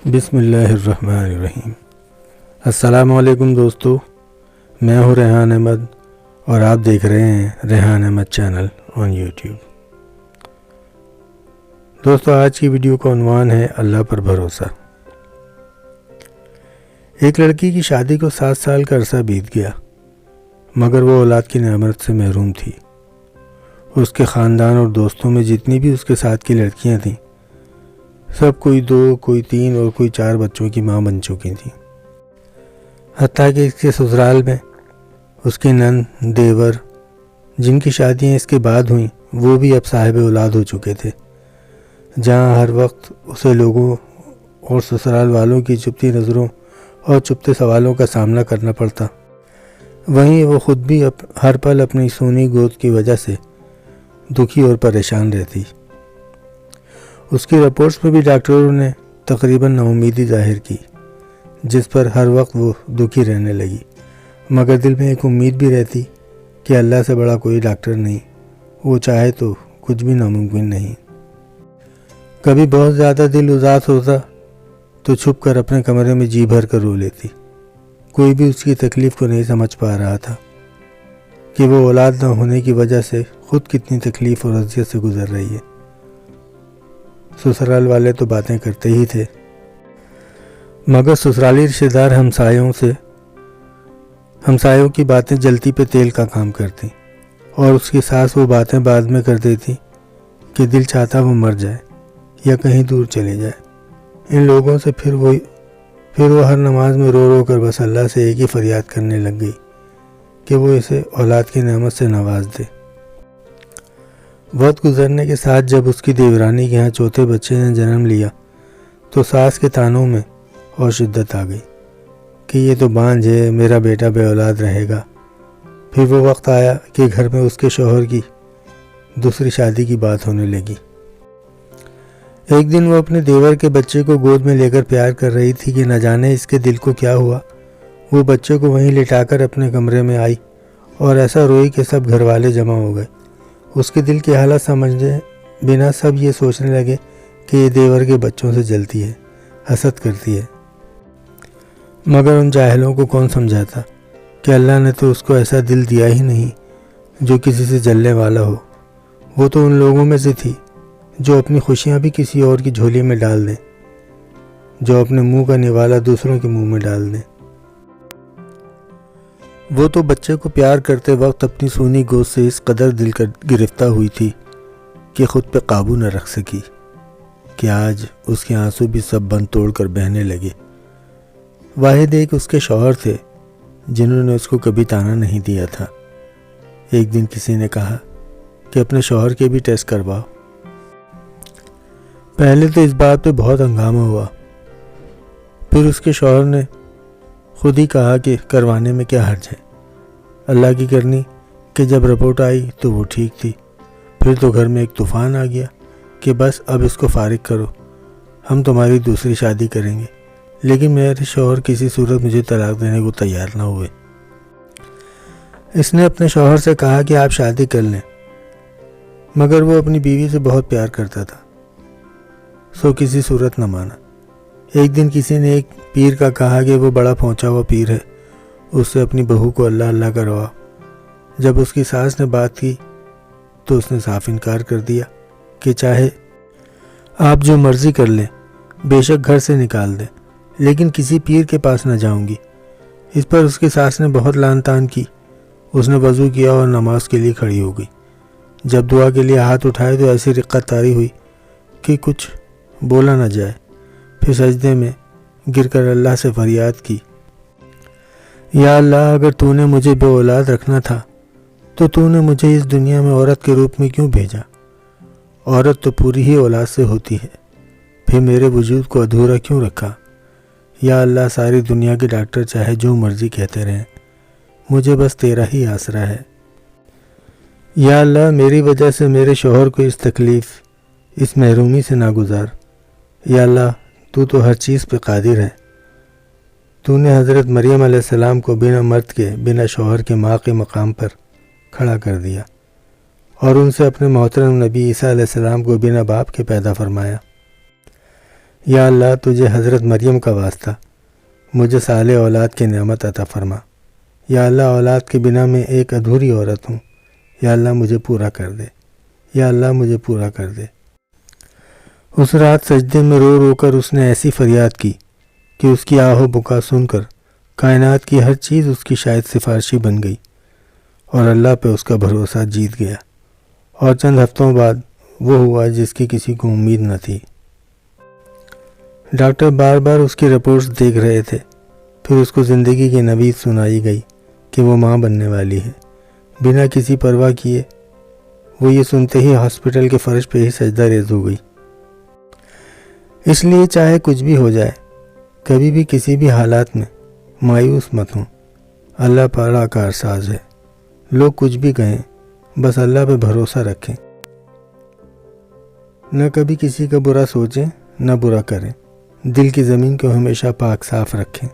بسم اللہ الرحمن الرحیم۔ السلام علیکم دوستو، میں ہوں ریحان احمد اور آپ دیکھ رہے ہیں Rehan Ahmed channel on YouTube. دوستو، آج کی ویڈیو کا عنوان ہے اللہ پر بھروسہ۔ ایک لڑکی کی شادی کو 7 سال کا عرصہ بیت گیا، مگر وہ اولاد کی نعمت سے محروم تھی۔ اس کے خاندان اور دوستوں میں جتنی بھی اس کے ساتھ کی لڑکیاں تھیں، سب کوئی 2، کوئی 3 اور کوئی 4 بچوں کی ماں بن چکی تھیں۔ حتیٰ کہ اس کے سسرال میں اس کے نند، دیور، جن کی شادیاں اس کے بعد ہوئیں، وہ بھی اب صاحب اولاد ہو چکے تھے۔ جہاں ہر وقت اسے لوگوں اور سسرال والوں کی چپتی نظروں اور چپتے سوالوں کا سامنا کرنا پڑتا، وہیں وہ خود بھی ہر پل اپنی سونی گود کی وجہ سے دکھی اور پریشان رہتی۔ اس کی رپورٹس میں بھی ڈاکٹروں نے تقریباً ناامیدی ظاہر کی، جس پر ہر وقت وہ دکھی رہنے لگی، مگر دل میں ایک امید بھی رہتی کہ اللہ سے بڑا کوئی ڈاکٹر نہیں، وہ چاہے تو کچھ بھی ناممکن نہیں۔ کبھی بہت زیادہ دل اداس ہوتا تو چھپ کر اپنے کمرے میں جی بھر کر رو لیتی۔ کوئی بھی اس کی تکلیف کو نہیں سمجھ پا رہا تھا کہ وہ اولاد نہ ہونے کی وجہ سے خود کتنی تکلیف اور اذیت سے گزر رہی ہے۔ سسرال والے تو باتیں کرتے ہی تھے، مگر سسرالی رشتہ دار ہمسایوں کی باتیں جلتی پہ تیل کا کام کرتی، اور اس کی ساس وہ باتیں بعد میں کر دیتی کہ دل چاہتا وہ مر جائے یا کہیں دور چلے جائے۔ ان لوگوں سے پھر وہ ہر نماز میں رو رو کر بس اللہ سے ایک ہی فریاد کرنے لگ گئی کہ وہ اسے اولاد کی نعمت سے نواز دے۔ وقت گزرنے کے ساتھ جب اس کی دیورانی کے ہاں چوتھے بچے نے جنم لیا تو ساس کے طعنوں میں اور شدت آ گئی کہ یہ تو بانجھ ہے، میرا بیٹا بے اولاد رہے گا۔ پھر وہ وقت آیا کہ گھر میں اس کے شوہر کی دوسری شادی کی بات ہونے لگی۔ ایک دن وہ اپنے دیور کے بچے کو گود میں لے کر پیار کر رہی تھی کہ نہ جانے اس کے دل کو کیا ہوا۔ وہ بچے کو وہیں لٹا کر اپنے کمرے میں آئی اور ایسا روئی کہ سب گھر والے جمع ہو گئے۔ اس کے دل کی حالت سمجھے بنا سب یہ سوچنے لگے کہ یہ دیور کے بچوں سے جلتی ہے، حسد کرتی ہے۔ مگر ان جاہلوں کو کون سمجھاتا کہ اللہ نے تو اس کو ایسا دل دیا ہی نہیں جو کسی سے جلنے والا ہو۔ وہ تو ان لوگوں میں سے تھی جو اپنی خوشیاں بھی کسی اور کی جھولی میں ڈال دیں، جو اپنے منہ کا نوالا دوسروں کے منہ میں ڈال دیں۔ وہ تو بچے کو پیار کرتے وقت اپنی سونی گود سے اس قدر دل گرفتہ ہوئی تھی کہ خود پہ قابو نہ رکھ سکی کہ آج اس کے آنسو بھی سب بند توڑ کر بہنے لگے۔ واحد ایک اس کے شوہر تھے جنہوں نے اس کو کبھی طعنہ نہیں دیا تھا۔ ایک دن کسی نے کہا کہ اپنے شوہر کے بھی ٹیسٹ کرواؤ۔ پہلے تو اس بات پہ بہت ہنگامہ ہوا، پھر اس کے شوہر نے خود ہی کہا کہ کروانے میں کیا حرج ہے۔ اللہ کی کرنی کہ جب رپورٹ آئی تو وہ ٹھیک تھی۔ پھر تو گھر میں ایک طوفان آ گیا کہ بس اب اس کو فارغ کرو، ہم تمہاری دوسری شادی کریں گے۔ لیکن میرے شوہر کسی صورت مجھے طلاق دینے کو تیار نہ ہوئے۔ اس نے اپنے شوہر سے کہا کہ آپ شادی کر لیں، مگر وہ اپنی بیوی سے بہت پیار کرتا تھا، سو کسی صورت نہ مانا۔ ایک دن کسی نے ایک پیر کا کہا کہ وہ بڑا پہنچا ہوا پیر ہے، اس سے اپنی بہو کو اللہ اللہ کرواؤ۔ جب اس کی ساس نے بات کی تو اس نے صاف انکار کر دیا کہ چاہے آپ جو مرضی کر لیں، بے شک گھر سے نکال دیں، لیکن کسی پیر کے پاس نہ جاؤں گی۔ اس پر اس کی ساس نے بہت لان تان کی۔ اس نے وضو کیا اور نماز کے لیے کھڑی ہو گئی۔ جب دعا کے لیے ہاتھ اٹھائے تو ایسی رقت طاری ہوئی کہ کچھ بولا نہ جائے۔ پھر سجدے میں گر کر اللہ سے فریاد کی، یا اللہ، اگر تو نے مجھے بے اولاد رکھنا تھا تو تو نے مجھے اس دنیا میں عورت کے روپ میں کیوں بھیجا؟ عورت تو پوری ہی اولاد سے ہوتی ہے، پھر میرے وجود کو ادھورا کیوں رکھا؟ یا اللہ، ساری دنیا کے ڈاکٹر چاہے جو مرضی کہتے رہیں، مجھے بس تیرا ہی آسرا ہے۔ یا اللہ، میری وجہ سے میرے شوہر کو اس تکلیف، اس محرومی سے نہ گزار۔ یا اللہ، تو ہر چیز پہ قادر ہے۔ تو نے حضرت مریم علیہ السلام کو بنا مرد کے، بنا شوہر کے ماں کے مقام پر کھڑا کر دیا، اور ان سے اپنے محترم نبی عیسیٰ علیہ السلام کو بنا باپ کے پیدا فرمایا۔ یا اللہ تجھے حضرت مریم کا واسطہ مجھے صالح اولاد کی نعمت عطا فرما۔ یا اللہ اولاد کے بنا میں ایک ادھوری عورت ہوں، یا اللہ مجھے پورا کر دے، یا اللہ مجھے پورا کر دے۔ اس رات سجدے میں رو رو کر اس نے ایسی فریاد کی کہ اس کی آہ و بکا سن کر کائنات کی ہر چیز اس کی شاید سفارشی بن گئی اور اللہ پہ اس کا بھروسہ جیت گیا، اور چند ہفتوں بعد وہ ہوا جس کی کسی کو امید نہ تھی۔ ڈاکٹر بار بار اس کی رپورٹس دیکھ رہے تھے، پھر اس کو زندگی کی نوید سنائی گئی کہ وہ ماں بننے والی ہے۔ بنا کسی پرواہ کیے وہ یہ سنتے ہی ہاسپٹل کے فرش پہ ہی سجدہ ریز ہو گئی۔ اس لیے چاہے کچھ بھی ہو جائے، کبھی بھی کسی بھی حالات میں مایوس مت ہوں۔ اللہ بڑا کارساز ہے، لوگ کچھ بھی کہیں، بس اللہ پہ بھروسہ رکھیں، نہ کبھی کسی کا برا سوچیں نہ برا کریں، دل کی زمین کو ہمیشہ پاک صاف رکھیں۔